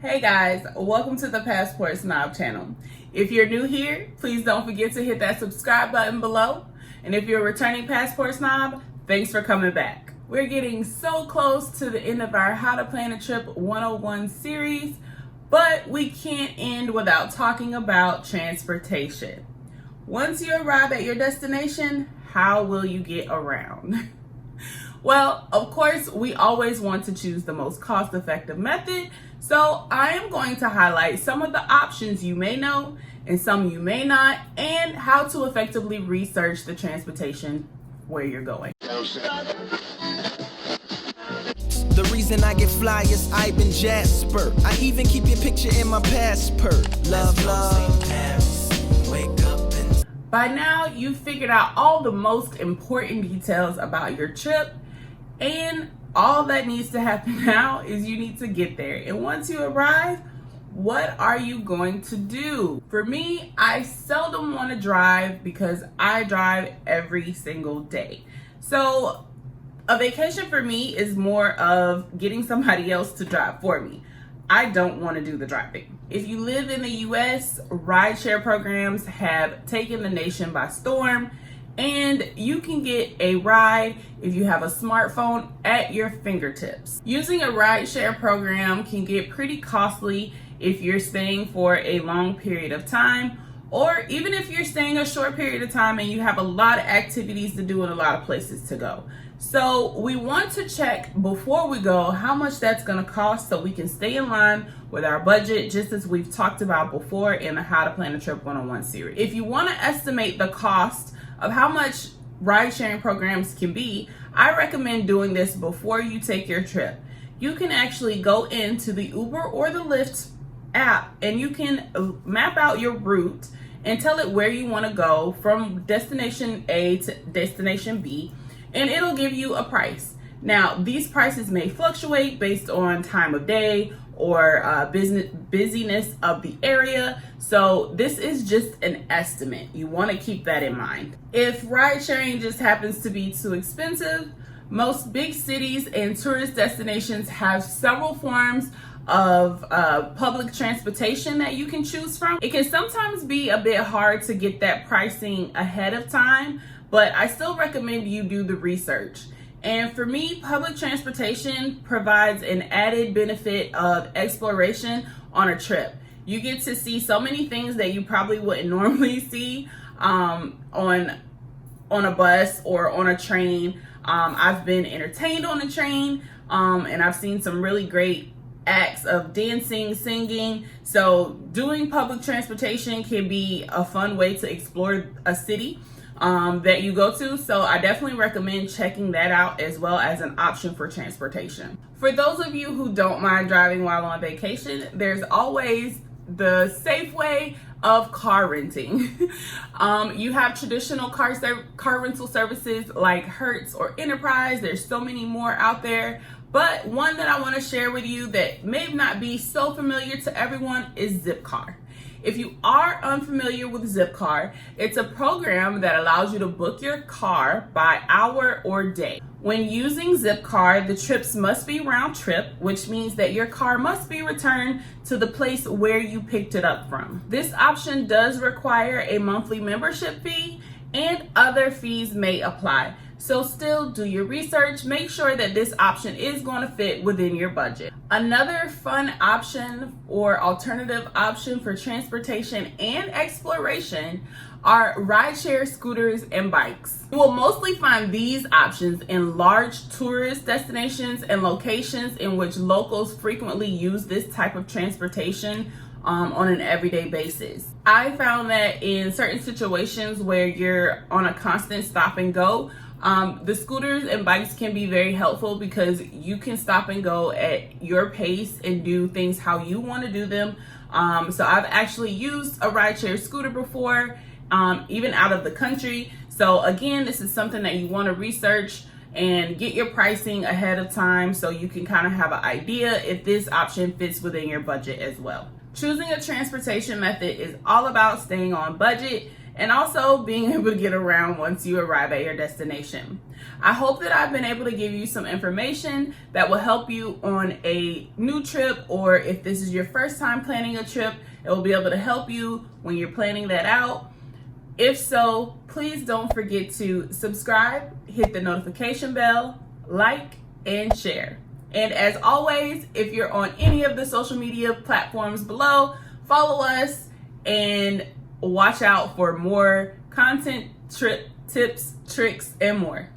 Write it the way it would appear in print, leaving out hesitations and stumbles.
Hey guys, welcome to the Passport Snob channel. If you're new here, please don't forget to hit that subscribe button below. And if you're a returning Passport Snob, thanks for coming back. We're getting so close to the end of our How to Plan a Trip 101 series, but we can't end without talking about transportation. Once you arrive at your destination, how will you get around? Well, of course, we always want to choose the most cost-effective method, so I am going to highlight some of the options you may know and some you may not, and how to effectively research the transportation where you're going. The reason I get fly is Ivan Jasper. I even keep your picture in my passport. Love, love. Wake up and... By now, you've figured out all the most important details about your trip, and all that needs to happen now is you need to get there. And once you arrive, what are you going to do? For me, I seldom want to drive because I drive every single day. So a vacation for me is more of getting somebody else to drive for me. I don't want to do the driving. If you live in the US, rideshare programs have taken the nation by storm, and you can get a ride if you have a smartphone at your fingertips. Using a rideshare program can get pretty costly if you're staying for a long period of time, or even if you're staying a short period of time and you have a lot of activities to do and a lot of places to go. So we want to check before we go how much that's going to cost so we can stay in line with our budget, just as we've talked about before in the How to Plan a Trip 101 series. If you want to estimate the cost of how much ride sharing programs can be, I recommend doing this before you take your trip. You can actually go into the Uber or the Lyft app and you can map out your route and tell it where you want to go from destination A to destination B, and it'll give you a price. Now, these prices may fluctuate based on time of day or busyness of the area. So this is just an estimate. You want to keep that in mind. If ride sharing just happens to be too expensive, most big cities and tourist destinations have several forms of public transportation that you can choose from. It can sometimes be a bit hard to get that pricing ahead of time, but I still recommend you do the research. And for me, public transportation provides an added benefit of exploration on a trip. You get to see so many things that you probably wouldn't normally see on a bus or on a train. I've been entertained on a train, and I've seen some really great acts of dancing, singing. So doing public transportation can be a fun way to explore a city that you go to. So I definitely recommend checking that out as well as an option for transportation. For those of you who don't mind driving while on vacation, there's always the safe way of car renting. You have traditional car rental services like Hertz or Enterprise. There's so many more out there, but one that I want to share with you that may not be so familiar to everyone is Zipcar. If you are unfamiliar with Zipcar, it's a program that allows you to book your car by hour or day. When using Zipcar, the trips must be round trip, which means that your car must be returned to the place where you picked it up from. This option does require a monthly membership fee, and other fees may apply. So still do your research. Make sure that this option is going to fit within your budget. Another fun option or alternative option for transportation and exploration are rideshare scooters and bikes. You will mostly find these options in large tourist destinations and locations in which locals frequently use this type of transportation on an everyday basis. I found that in certain situations where you're on a constant stop and go, the scooters and bikes can be very helpful because you can stop and go at your pace and do things how you want to do them. So I've actually used a rideshare scooter before, even out of the country. So again, this is something that you want to research and get your pricing ahead of time so you can kind of have an idea if this option fits within your budget as well. Choosing a transportation method is all about staying on budget and also being able to get around once you arrive at your destination. I hope that I've been able to give you some information that will help you on a new trip, or if this is your first time planning a trip, it will be able to help you when you're planning that out. If so, please don't forget to subscribe, hit the notification bell, like, and share. And as always, if you're on any of the social media platforms below, follow us and watch out for more content, trip tips, tricks, and more.